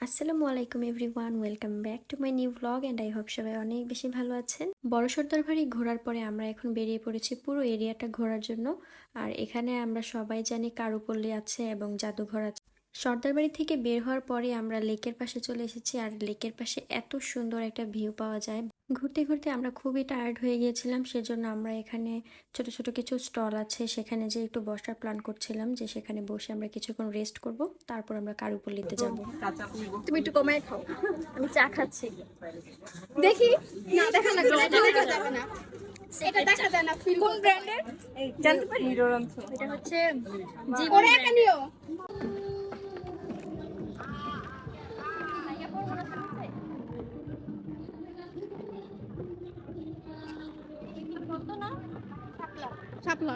আসসালামু আলাইকুম everyone, welcome back to my new blog and I hope সবাই অনেক বেশি ভালো আছেন। বড় সর্দার বাড়ি ঘোরার পরে আমরা এখন বেরিয়ে পড়েছি পুরো এরিয়াটা ঘোরার জন্য। আর এখানে আমরা সবাই জানি কারুপল্লী আছে এবং জাদুঘর আছে। সর্দার বাড়ি থেকে বের হওয়ার পরে আমরা লেকের পাশে চলে এসেছি, আর লেকের পাশে এত সুন্দর একটা ভিউ পাওয়া যায়। ঘুরতে ঘুরতে আমরা খুবই টায়ার্ড হয়ে গিয়েছিলাম, সেজন্য আমরা এখানে ছোট ছোট কিছু স্টল আছে সেখানে যে একটু বসার প্ল্যান করছিলাম, যে সেখানে বসে আমরা কিছুক্ষণ রেস্ট করব, তারপর আমরা কারুপল্লীতে যাব। তুমি একটু কমায় খাও, আমি চা খাচ্ছি। দেখি না, দেখা না, দেখা যাবে না, এটা দেখা যায় না। ফিল কোন ব্র্যান্ডের জানতে পারি? নিরন্ত। এটা হচ্ছে জীবন। ওরে একা নিও। শাপলা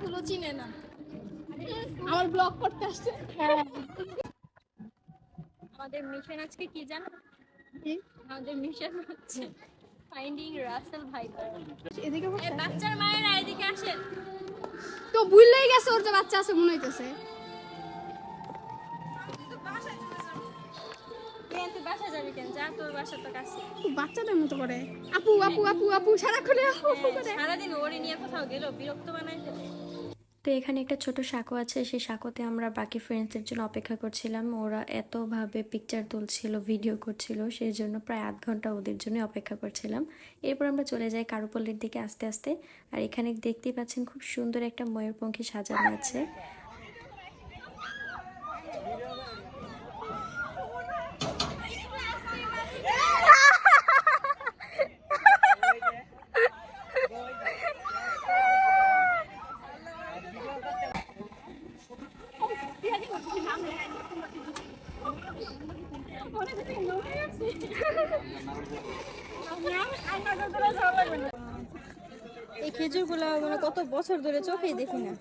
ফুলও চিনে না, আমার ব্লগ করতে আসছে। হ্যাঁ, আমাদের মিশন আজকে কি জানো? আমাদের মিশন হচ্ছে ফাইন্ডিং রাসেল ভাইপার। এদিকে বাচ্চার মায়েরা এদিকে আসেন। তো ভুললেই গেছে ওর যে বাচ্চা আছে মনে হইতেছে। বাসা যাবি কেন? যা, তোর বাসা তো কাছে। বাচ্চাদের মতো করে আপু আপু আপু আপু সারাক্ষণ সারাদিন ওরে নিয়ে কোথাও গেল বিরক্ত বানাই ফেলে। তো এখানে একটা ছোট সাঁকো আছে, সেই সাঁকোতে আমরা বাকি ফ্রেন্ডসদের জন্য অপেক্ষা করছিলাম। ওরা এতভাবে পিকচার তুলছিল, ভিডিও করছিল, সেই জন্য প্রায় আধ ঘন্টা ওদের জন্য অপেক্ষা করছিলাম। এরপর আমরা চলে যাই কারুপল্লীর দিকে আস্তে আস্তে। আর এখানে দেখতেই পাচ্ছেন খুব সুন্দর একটা ময়ূরপঙ্খী সাজানো আছে। এই খেজুর গুলা মানে কত বছর ধরে চোখেই দেখি না।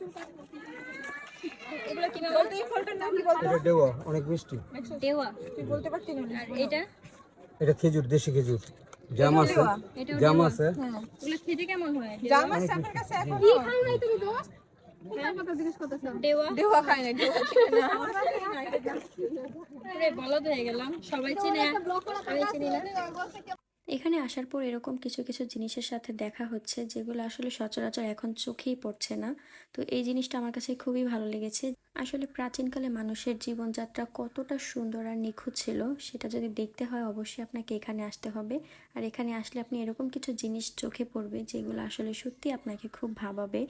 এগুলো কি বলতে? এই ফলটার নাম কি বলতো? এটা দেওয়া অনেক মিষ্টি। দেওয়া, তুই বলতে পারছিস না। আর এটা এটা খেজুর, দেশি খেজুর। জাম আছে, জাম আছে। হ্যাঁ, এগুলো খেতে কেমন হয়? জাম আছে আপনার কাছে এখন? কি খাও নাই তুমি দোস্ত? হ্যাঁ, কথা জিজ্ঞেস করতেছ। দেওয়া দেওয়া খায় না, দেওয়া চিনে না। আরে বলদ হয়ে গেলাম, সবাই চিনে আমি চিনি না। এখানে আসার পর এরকম কিছু কিছু জিনিসের সাথে দেখা হচ্ছে যেগুলো আসলে সচরাচর এখন চোখেই পড়ছে না। তো এই জিনিসটা আমার কাছে খুবই ভালো লেগেছে। আসলে প্রাচীনকালে মানুষের জীবনযাত্রা কতটা সুন্দর আর নিখুঁত ছিল, সেটা যদি দেখতে হয় অবশ্যই আপনাকে এখানে আসতে হবে। আর এখানে আসলে আপনি এরকম কিছু জিনিস চোখে পড়বে যেগুলো আসলে সত্যি আপনাকে খুব ভাবাবে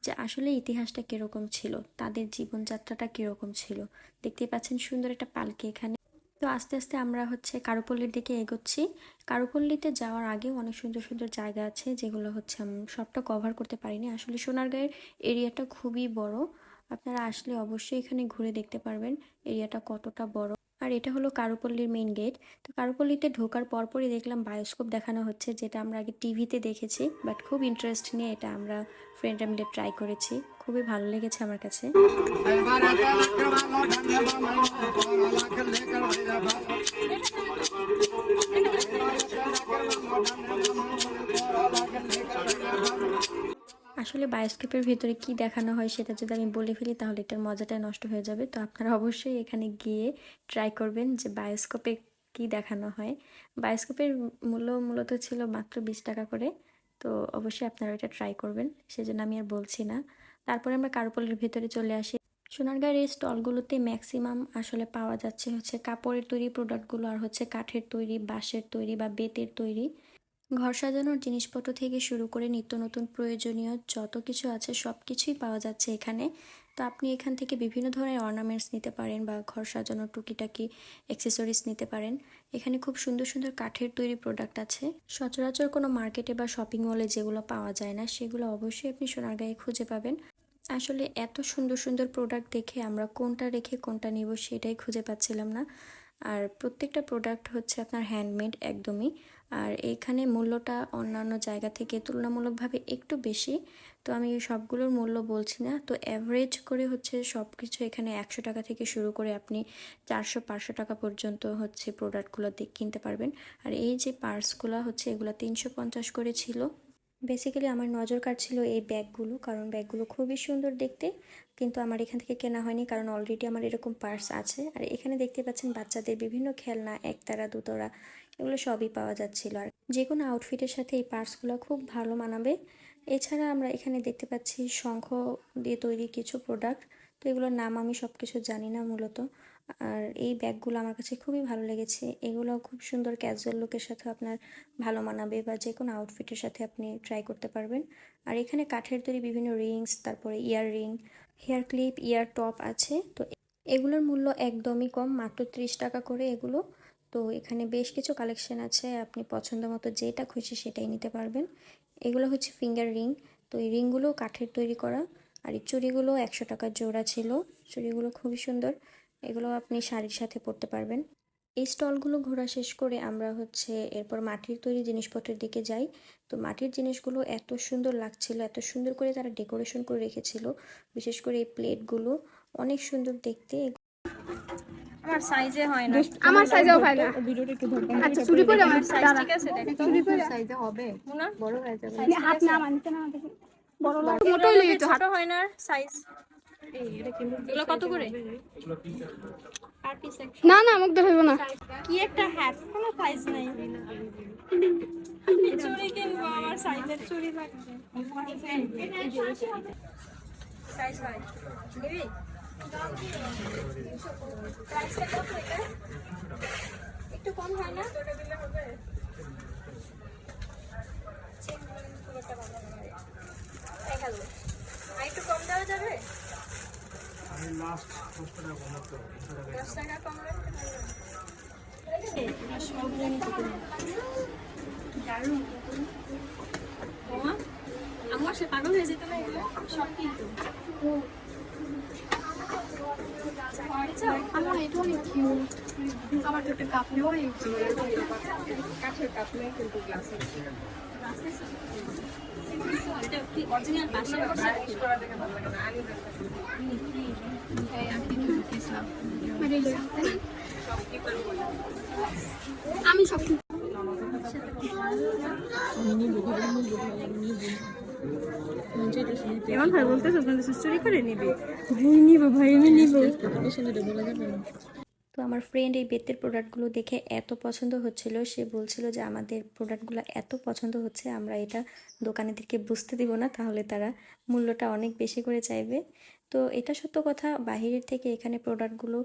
যে আসলে ইতিহাসটা কীরকম ছিল, তাদের জীবনযাত্রাটা কীরকম ছিল। দেখতেই পাচ্ছেন সুন্দর একটা পালকি এখানে। তো আস্তে আস্তে আমরা হচ্ছে কারুপল্লীর দিকে এগোচ্ছি। কারুপল্লীতে যাওয়ার আগেও অনেক সুন্দর সুন্দর জায়গা আছে যেগুলো হচ্ছে আমি সবটা কভার করতে পারিনি। আসলে সোনারগাঁয়ের এরিয়াটা খুবই বড়, আপনারা আসলে অবশ্যই এখানে ঘুরে দেখতে পারবেন এরিয়াটা কতটা বড়। আর এটা হলো কারুপল্লীর মেইন গেট। তো কারুপল্লীতে ঢোকার পরপরই দেখলাম বায়োস্কোপ দেখানো হচ্ছে, যেটা আমরা আগে টিভিতে দেখেছি, বাট খুব ইন্টারেস্ট নিয়ে এটা আমরা ফ্রেন্ডরা মিলে ট্রাই করেছি। খুবই ভালো লেগেছে আমার কাছে। আসলে বায়োস্কোপের ভিতরে কি দেখানো হয় সেটা যদি আমি বলে ফেলি তাহলে এটার মজাটা নষ্ট হয়ে যাবে। তো আপনারা অবশ্যই এখানে গিয়ে ট্রাই করবেন যে বায়োস্কোপে কি দেখানো হয়। বায়োস্কোপের মূল্য মূলত ছিল মাত্র 20 টাকা করে। তো অবশ্যই আপনারা এটা ট্রাই করবেন, সেজন্য আমি আর বলছি না। তারপরে আমরা কারুপল্লীর ভিতরে চলে আসি। সোনারগাঁয়ের এই স্টলগুলোতে ম্যাক্সিমাম আসলে পাওয়া যাচ্ছে হচ্ছে কাপড়ের তৈরি প্রোডাক্টগুলো, আর হচ্ছে কাঠের তৈরি, বাঁশের তৈরি বা বেতের তৈরি। ঘর সাজানোর জিনিসপত্র থেকে শুরু করে নিত্য নতুন প্রয়োজনীয় যত কিছু আছে সব কিছুই পাওয়া যাচ্ছে এখানে। তো আপনি এখান থেকে বিভিন্ন ধরনের অর্নামেন্টস নিতে পারেন বা ঘর সাজানোর টুকিটাকি অ্যাক্সেসরিজ নিতে পারেন। এখানে খুব সুন্দর সুন্দর কাঠের তৈরি প্রোডাক্ট আছে, সচরাচর কোনো মার্কেটে বা শপিং মলে যেগুলো পাওয়া যায় না সেগুলো অবশ্যই আপনি সোনারগাঁয়ে খুঁজে পাবেন। আসলে এত সুন্দর সুন্দর প্রোডাক্ট দেখে আমরা কোনটা রেখে কোনটা নিব সেটাই খুঁজে পাচ্ছিলাম না। আর প্রত্যেকটা প্রোডাক্ট হচ্ছে আপনার হ্যান্ডমেড একদমই। আর এখানে মূল্যটা অন্যান্য জায়গা থেকে তুলনামূলকভাবে একটু বেশি। তো আমি সবগুলোর মূল্য বলছি না, তো অ্যাভারেজ করে হচ্ছে সব কিছু এখানে 100 টাকা থেকে শুরু করে আপনি 400-500 টাকা পর্যন্ত হচ্ছে প্রোডাক্টগুলো কিনতে পারবেন। আর এই যে পার্সগুলো হচ্ছে এগুলো 350 করে ছিল। বেসিক্যালি আমার নজর কাড়ছিল এই ব্যাগগুলো, কারণ ব্যাগগুলো খুবই সুন্দর দেখতে, কিন্তু আমার এখান থেকে কেনা হয়নি কারণ অলরেডি আমার এরকম পার্স আছে। আর এখানে দেখতে পাচ্ছেন বাচ্চাদের বিভিন্ন খেলনা, একতারা দুতরা এগুলো সবই পাওয়া যাচ্ছিল। আর যে কোনো আউটফিটের সাথে এই পার্সগুলো খুব ভালো মানাবে। এছাড়া আমরা এখানে দেখতে পাচ্ছি শঙ্খ দিয়ে তৈরি কিছু প্রোডাক্ট, তো এগুলোর নাম আমি সব কিছু জানি না মূলত। আর এই ব্যাগগুলো আমার কাছে খুবই ভালো লেগেছে, এগুলো খুব সুন্দর ক্যাজুয়াল লুকের সাথে আপনার ভালো মানাবে বা যে কোনো আউটফিটের সাথে আপনি ট্রাই করতে পারবেন। আর এখানে কাঠের তৈরি বিভিন্ন রিংস, তারপরে ইয়ার রিং, হেয়ার ক্লিপ, ইয়ার টপ আছে। তো এগুলোর মূল্য একদমই কম, মাত্র 30 টাকা করে এগুলো। তো এখানে বেশ কিছু কালেকশন আছে, আপনি পছন্দ মতো যেটা খুশি সেটাই নিতে পারবেন। এগুলো হচ্ছে ফিঙ্গার রিং, তো এই রিংগুলো কাঠের তৈরি করা। আর এই চুড়িগুলো 100 টাকার জোড়া ছিল, চুড়িগুলো খুবই সুন্দর, এগুলো আপনি শাড়ির সাথে পরতে পারবেন। এই স্টলগুলো ঘোরা শেষ করে আমরা হচ্ছে এরপর মাটির তৈরি জিনিসপত্রের দিকে যাই। তো মাটির জিনিসগুলো এত সুন্দর লাগছিল, এত সুন্দর করে তারা ডেকোরেশন করে রেখেছিল, বিশেষ করে এই প্লেটগুলো অনেক সুন্দর দেখতে। আমার সাইজে হয় না, আমার সাইজেও হয় না। ভিডিওটা একটু ধরতে আচ্ছা চুরি করে আমার সাইজ দাঁড়া। ঠিক আছে, দেখো চুরি করে সাইজে হবে না, বড় হয়ে যাবে। হাত না মানতে না দেখি বড় লাগে, মোটাই লেগে তো হাত। ছোট হয় না সাইজ। এগুলো কত করে? আর পিস না না মুখ দেখাইবো না। কি একটা হ্যাট, কোনো সাইজ নাই। চুড়ি কিনবো, আমার সাইজের চুড়ি লাগবে। সাইজ হয় নিবি? প্রাইসটা কত এটা? একটু কম হয় না? চেক করুন, খুব একটা ভালো নয়। 1000 আর একটু কম দেওয়া যাবে? 10 টাকা কম রাখতে পারবেন? দারুণ। মামা, আমার সে পাগল হয়ে যেত না এগুলো সব কিন্তু। আমার এটা অনেক কিউট। আমার তো একটা কাপ নেওয়া হয়েছে। কাঠের কাপ নেই কিন্তু গ্লাসের। এটা কি অরিজিনাল বাসায় বসে করা দেখে ভালো লাগে না, আনি আমি সব এমন ভাই বলতেছো চুরি করে নিবি? ভাই নিব, ভাই আমি নিব। বলা যাবে না। তো আমার ফ্রেন্ড এই বেতের প্রোডাক্টগুলো দেখে এত পছন্দ হচ্ছিল, সে বলছিল যে আমাদের প্রোডাক্টগুলো এত পছন্দ হচ্ছে, আমরা এটা দোকানেদেরকে বুঝতে দিব না, তাহলে তারা মূল্যটা অনেক বেশি করে চাইবে। তো এটা সত্য কথা, বাহিরের থেকে এখানে প্রোডাক্টগুলো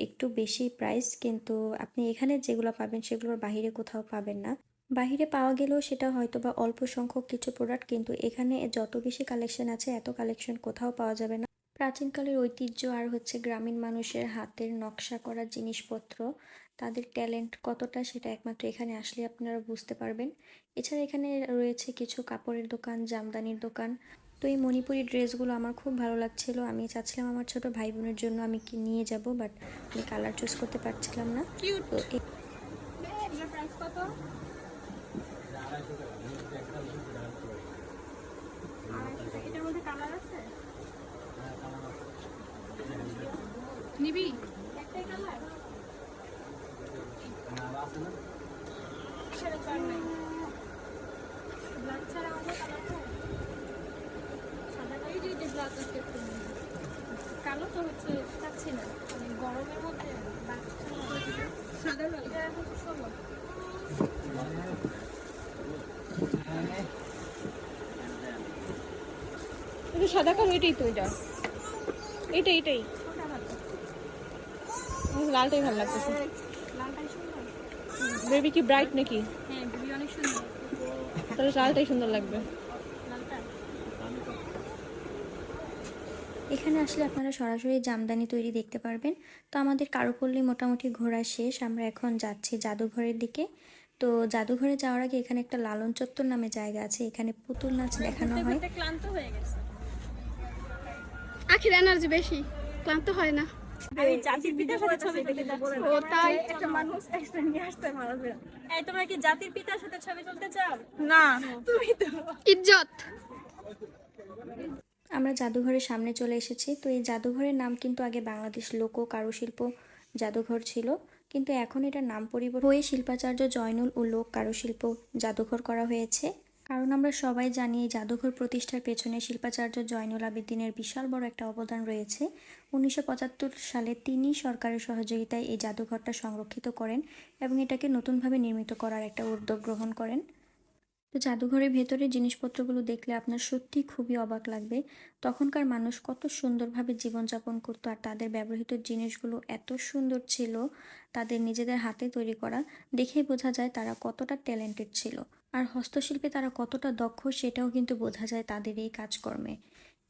একটু বেশি প্রাইস, কিন্তু আপনি এখানে যেগুলো পাবেন সেগুলোর বাহিরে কোথাও পাবেন না। বাহিরে পাওয়া গেলেও সেটা হয়তো বা অল্প সংখ্যক কিছু প্রোডাক্ট, কিন্তু এখানে যত বেশি কালেকশন আছে এত কালেকশন কোথাও পাওয়া যাবে না। প্রাচীনকালের ঐতিহ্য আর হচ্ছে গ্রামীণ মানুষের হাতের নকশা করা জিনিসপত্র, তাদের ট্যালেন্ট কতটা সেটা একমাত্র এখানে আসলে আপনারা বুঝতে পারবেন। এছাড়া এখানে রয়েছে কিছু কাপড়ের দোকান, জামদানির দোকান। তো এই মণিপুরি ড্রেসগুলো আমার খুব ভালো লাগছিল, আমি চাচ্ছিলাম আমার ছোট ভাই বোনের জন্য আমি কি নিয়ে যাব, বাট আমি কালার চুজ করতে পারছিলাম না। তো এগুলোর প্রাইস কত? এটার মধ্যে কালার আছে? নিবি? একটাই কালার? এখানে কালার নাই। ব্ল্যাক ছাড়া আমাদের কালার নাই? সাদা কালার? এই যে ব্ল্যাক আছে একটু। কালো তো হচ্ছে চাচ্ছি না, মানে গরমের মধ্যে সাদা কালার। এটা এখন 16। এটা সাদা কালো, এটাই তো, এটা এটাই আমার লালটাই ভালো লাগতেছে। লালটাই সুন্দর। বেবি কি ব্রাইট নাকি? হ্যাঁ, বেবি অনেক সুন্দর। তাহলে লালটাই সুন্দর লাগবে। লালটা এখানে আসলে আপনারা সরাসরি জামদানি তৈরি দেখতে পারবেন। তো আমাদের কারুপল্লী মোটামুটি ঘোরা শেষ, আমরা এখন যাচ্ছি জাদুঘরের দিকে। তো জাদুঘরে যাওয়ার আগে এখানে একটা লালন চত্বর নামে জায়গা আছে, এখানে পুতুল নাচ দেখানো হয়। ঘুরতে ক্লান্ত হয়ে গেছে। আখির এনার্জি বেশি, ক্লান্ত হয় না। আমি জাতির পিতার সাথে ছবি তুলতে যাচ্ছি। ও তাই? একটা মানুষ একটা নিয়ে আসতে ভালো করে। এই তোমরা কি জাতির পিতার সাথে ছবি তুলতে চাও? না, তুমি তো ইজ্জত। আমরা জাদুঘরের সামনে চলে এসেছি। তো এই জাদুঘরের নাম কিন্তু আগে বাংলাদেশ লোক কারুশিল্প জাদুঘর ছিল, কিন্তু এখন এটার নাম পরিবর্তন হয়ে শিল্পাচার্য জয়নুল ও লোক কারুশিল্প জাদুঘর করা হয়েছে। কারণ আমরা সবাই জানি এই জাদুঘর প্রতিষ্ঠার পেছনে শিল্পাচার্য জয়নুল আবেদিনের বিশাল বড় একটা অবদান রয়েছে। 1975 সালে তিনি সরকারের সহযোগিতায় এই জাদুঘরটা সংরক্ষিত করেন এবং এটাকে নতুনভাবে নির্মিত করার একটা উদ্যোগ গ্রহণ করেন। তো জাদুঘরের ভেতরে জিনিসপত্রগুলো দেখলে আপনার সত্যি খুবই অবাক লাগবে। তখনকার মানুষ কত সুন্দরভাবে জীবনযাপন করতো, আর তাদের ব্যবহৃত জিনিসগুলো এত সুন্দর ছিল, তাদের নিজেদের হাতে তৈরি করা। দেখেই বোঝা যায় তারা কতটা ট্যালেন্টেড ছিল, আর হস্তশিল্পে তারা কতটা দক্ষ সেটাও কিন্তু বোঝা যায় তাদের এই কাজকর্মে।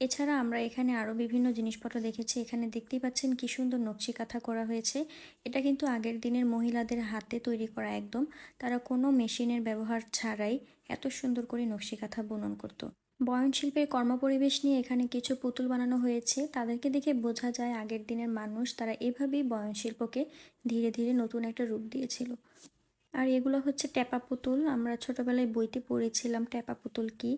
এছাড়া আমরা এখানে আরও বিভিন্ন জিনিসপত্র দেখেছি। এখানে দেখতেই পাচ্ছেন কি সুন্দর নকশি কাঁথা করা হয়েছে। এটা কিন্তু আগের দিনের মহিলাদের হাতে তৈরি করা একদম। তারা কোনো মেশিনের ব্যবহার ছাড়াই এত সুন্দর করে নকশি কাঁথা বুনন করতো। বয়নশিল্পের কর্মপরিবেশ নিয়ে এখানে কিছু পুতুল বানানো হয়েছে। তাদেরকে দেখে বোঝা যায় আগের দিনের মানুষ তারা এভাবেই বয়নশিল্পকে ধীরে ধীরে নতুন একটা রূপ দিয়েছিল। আর এগুলো হচ্ছে ট্যাপা পুতুল। আমরা ছোটবেলায় বইতে পড়েছিলাম ট্যাপা পুতুল কি,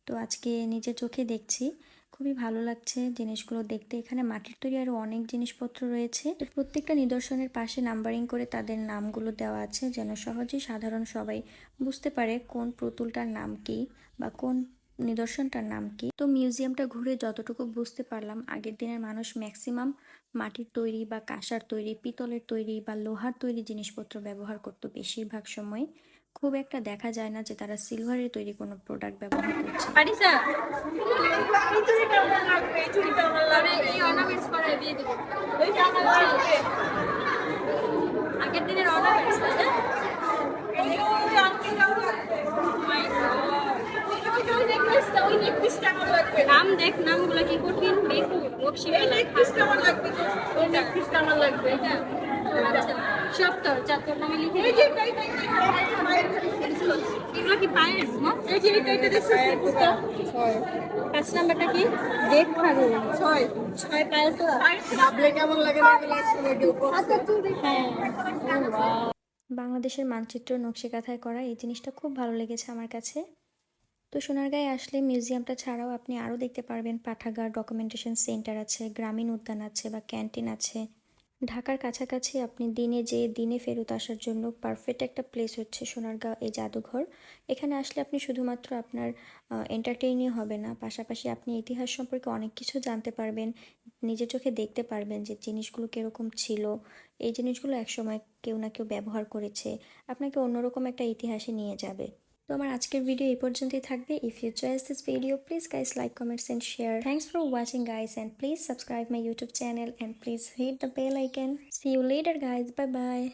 তো আজকে নিজের চোখে দেখছি। খুবই ভালো লাগছে জিনিসগুলো দেখতে। এখানে মাটির তৈরি আরও অনেক জিনিসপত্র রয়েছে। তো প্রত্যেকটা নিদর্শনের পাশে নাম্বারিং করে তাদের নামগুলো দেওয়া আছে, যেন সহজেই সাধারণ সবাই বুঝতে পারে কোন পুতুলটার নাম কি বা কোন নিদর্শনটার নাম কি। তো মিউজিয়ামটা ঘুরে যতটুকু বুঝতে পারলাম, আগের দিনের মানুষ ম্যাক্সিমাম মাটির তৈরি বা কাঁসার তৈরি, পিতলের তৈরি বা লোহার তৈরি জিনিসপত্র ব্যবহার করতো বেশিরভাগ সময়। খুব একটা দেখা যায় না যে তারা সিলভারের তৈরি কোনো প্রোডাক্ট ব্যবহার করছে। পারিসা এই চুড়িটা আমার লাগবে, এই চুড়িটা আমার লাগবে, এই অর্নামেন্টস করায় দিয়ে দেবো। ওইটা আমার লাগবে, আগের দিনের অর্নামেন্টস তাই না? এই ওই আংটিটাও লাগবে। মাই গড, ওই নেকলেসটা, ওই নেকলেসটা আমার লাগবে। নাম দেখ, নামগুলো কি কঠিন দেখো। নকশি এই নেকলেসটা আমার লাগবে, ওই নেকলেসটা আমার লাগবে। এটা আচ্ছা সব তোর নামে লিখে এই যে এগুলো কি পায়ের না? এই যে এটা দেখছিস নেকলেসটা 5 নাম্বারটা কি দেখ পারো 6 পায়ের তো ভাবলে কেমন লাগে না এগুলো একসঙ্গে কেউ করছে। হ্যাঁ বাংলাদেশের মানচিত্র নকশি কাঁথায় করা এই জিনিসটা খুব ভালো লেগেছে আমার কাছে। তো সোনারগাঁয়ে আসলে মিউজিয়ামটা ছাড়াও আপনি আরও দেখতে পারবেন পাঠাগার, ডকুমেন্টেশন সেন্টার আছে, গ্রামীণ উদ্যান আছে বা ক্যান্টিন আছে। ঢাকার কাছাকাছি আপনি দিনে যেয়ে দিনে ফেরত আসার জন্য পারফেক্ট একটা প্লেস হচ্ছে সোনারগাঁও এই জাদুঘর। এখানে আসলে আপনি শুধুমাত্র আপনার এন্টারটেইনই হবে না, পাশাপাশি আপনি ইতিহাস সম্পর্কে অনেক কিছু জানতে পারবেন, নিজের চোখে দেখতে পারবেন যে জিনিসগুলো কীরকম ছিল। এই জিনিসগুলো একসময় কেউ না কেউ ব্যবহার করেছে, আপনাকে অন্যরকম একটা ইতিহাসে নিয়ে যাবে। তো আমার আজকের ভিডিও এই পর্যন্তই থাকবে। If you choice this video, please guys like, comments and share. Thanks for watching guys, and please subscribe my YouTube channel and please hit the bell icon. See you later guys, bye bye.